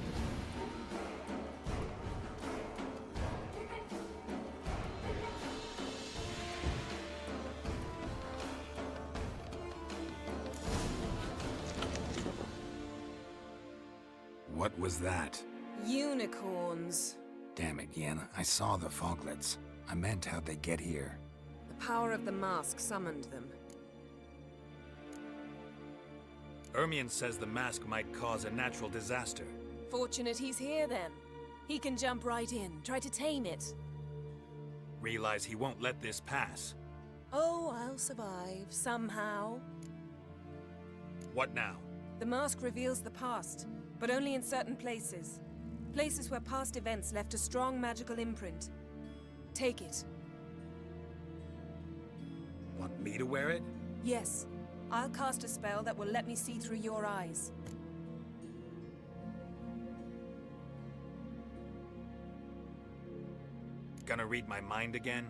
What was that? Unicorns. Damn it, Yenna. I saw the foglets. I meant how'd they get here. The power of the mask summoned them. Ermion says the mask might cause a natural disaster. Fortunate he's here then. He can jump right in, try to tame it. Realize he won't let this pass. Oh, I'll survive, somehow. What now? The mask reveals the past, but only in certain places. Places where past events left a strong magical imprint. Take it. Want me to wear it? Yes. I'll cast a spell that will let me see through your eyes. Gonna read my mind again?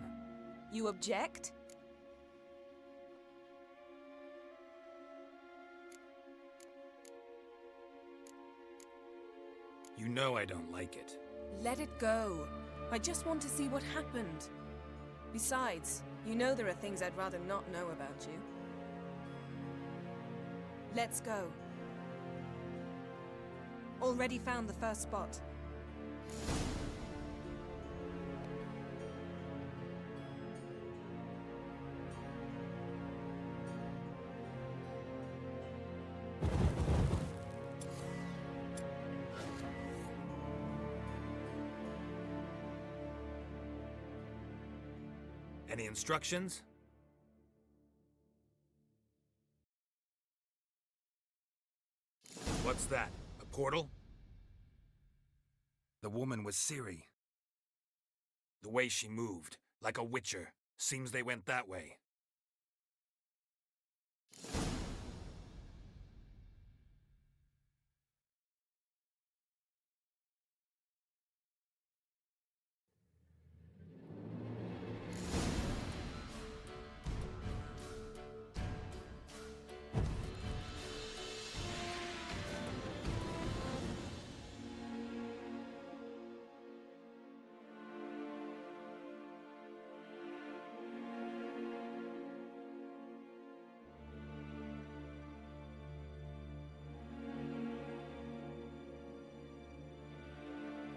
You object? You know I don't like it. Let it go. I just want to see what happened. Besides, you know there are things I'd rather not know about you. Let's go. Already found the first spot. Any instructions? What's that? A portal? The woman was Ciri. The way she moved, like a witcher. Seems they went that way.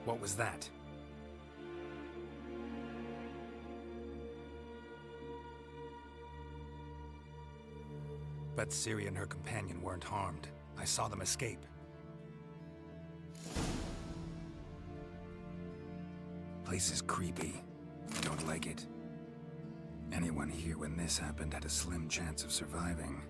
What was that? But Ciri and her companion weren't harmed. I saw them escape. Place is creepy. Don't like it. Anyone here when this happened had a slim chance of surviving.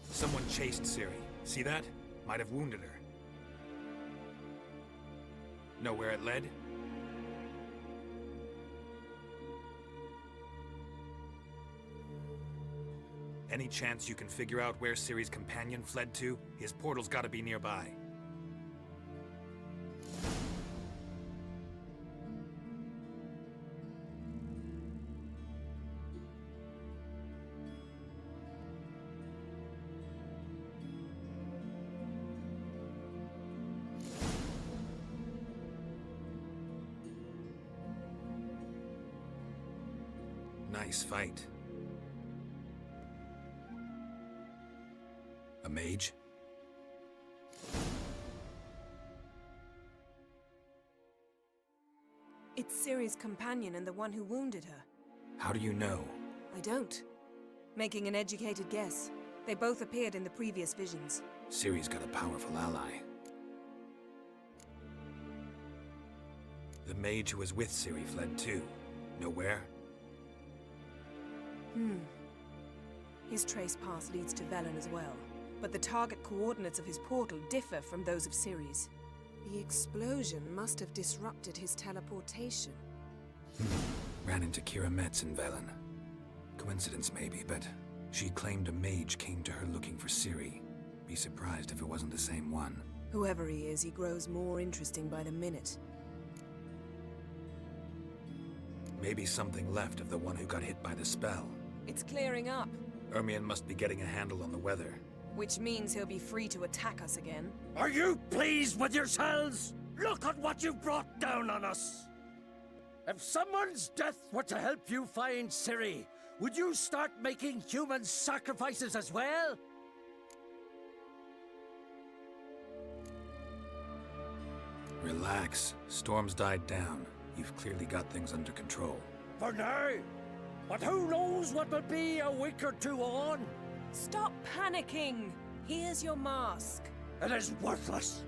Someone chased Ciri. See that? Might have wounded her. Know where it led? Any chance you can figure out where Ciri's companion fled to? His portal's gotta be nearby. Nice fight. A mage? It's Ciri's companion and the one who wounded her. How do you know? I don't. Making an educated guess. They both appeared in the previous visions. Ciri's got a powerful ally. The mage who was with Ciri fled too. Know where? His trace path leads to Velen as well, but the target coordinates of his portal differ from those of Ciri's. The explosion must have disrupted his teleportation. Ran into Kira Metz in Velen. Coincidence maybe, but she claimed a mage came to her looking for Ciri. Be surprised if it wasn't the same one. Whoever he is, he grows more interesting by the minute. Maybe something left of the one who got hit by the spell. It's clearing up, Ermion must be getting a handle on the weather. which means he'll be free to attack us again. Are you pleased with yourselves? Look at what you've brought down on us! If someone's death were to help you find Ciri, would you start making human sacrifices as well? Relax. Storm's died down. You've clearly got things under control. For now. But who knows what will be a week or two on? Stop panicking! Here's your mask. It is worthless.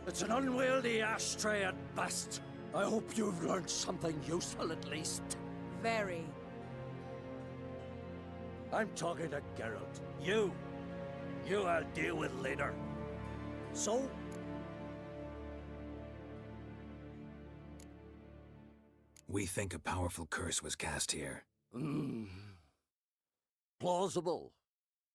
It's an unwieldy ashtray at best. I hope you've learned something useful at least. Very. I'm talking to Geralt. You I'll deal with later. So, We think a powerful curse was cast here. Plausible.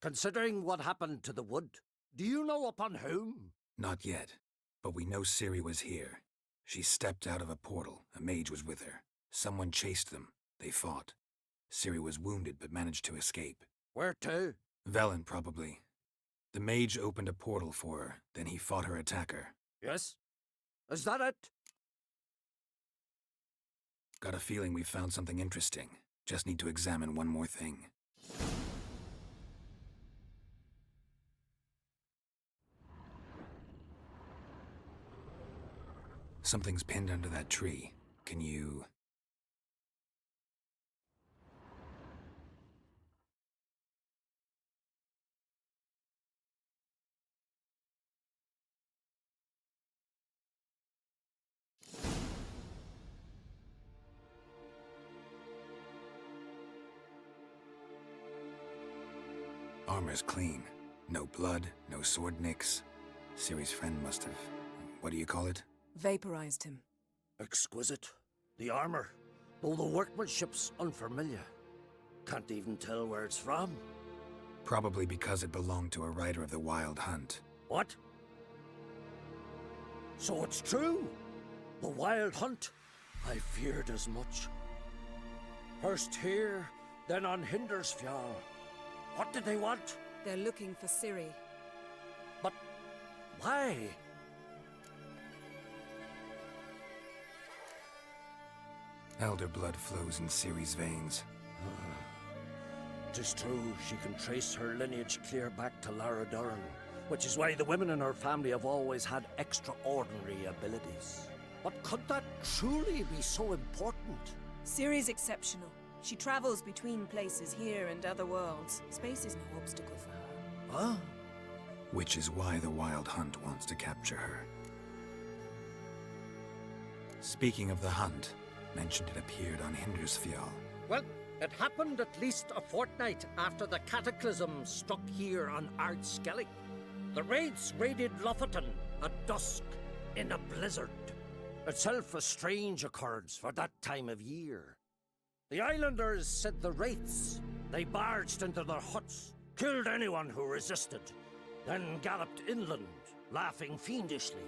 Considering what happened to the wood, do you know upon whom? Not yet, but we know Ciri was here. She stepped out of a portal. A mage was with her. Someone chased them. They fought. Ciri was wounded but managed to escape. Where to? Velen, probably. The mage opened a portal for her, then he fought her attacker. Yes? Is that it? Got a feeling we've found something interesting. Just need to examine one more thing. Something's pinned under that tree. Can you... Armor's clean. No blood, no sword nicks. Ciri's friend must have... what do you call it? Vaporized him. Exquisite. The armor, though the workmanship's unfamiliar. Can't even tell where it's from. Probably because it belonged to a rider of the Wild Hunt. What? So it's true? The Wild Hunt? I feared as much. First here, then on Hindersfjall. What did they want? They're looking for Ciri. But why? Elder blood flows in Ciri's veins. 'Tis true, she can trace her lineage clear back to Lara Duran, which is why the women in her family have always had extraordinary abilities. But could that truly be so important? Ciri's exceptional. She travels between places here and other worlds. Space is no obstacle for her. Huh? Which is why the Wild Hunt wants to capture her. Speaking of the hunt, mentioned it appeared on Hindersfjall. Well, it happened at least a fortnight after the cataclysm struck here on Ardskellig. The raids raided Lofoten at dusk in a blizzard. Itself a strange occurrence for that time of year. The islanders said the wraiths. They barged into their huts, killed anyone who resisted, then galloped inland, laughing fiendishly.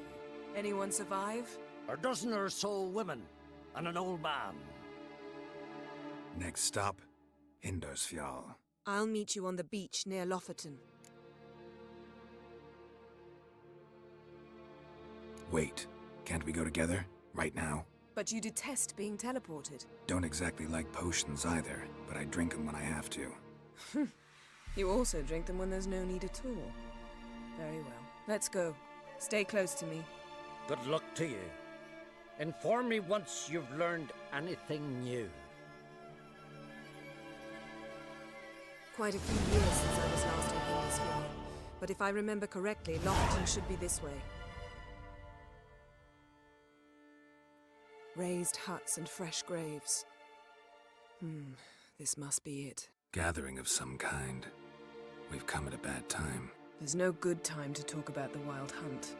Anyone survive? A dozen or so women, and an old man. Next stop, Hindersfjall. I'll meet you on the beach near Lofoten. Wait, can't we go together? Right now? But you detest being teleported. Don't exactly like potions either, but I drink them when I have to. You also drink them when there's no need at all. Very well. Let's go. Stay close to me. Good luck to you. Inform me once you've learned anything new. Quite a few years since I was last in Hindersfjall. But if I remember correctly, Lofoten should be this way. Raised huts and fresh graves. This must be it. Gathering of some kind. We've come at a bad time. There's no good time to talk about the Wild Hunt.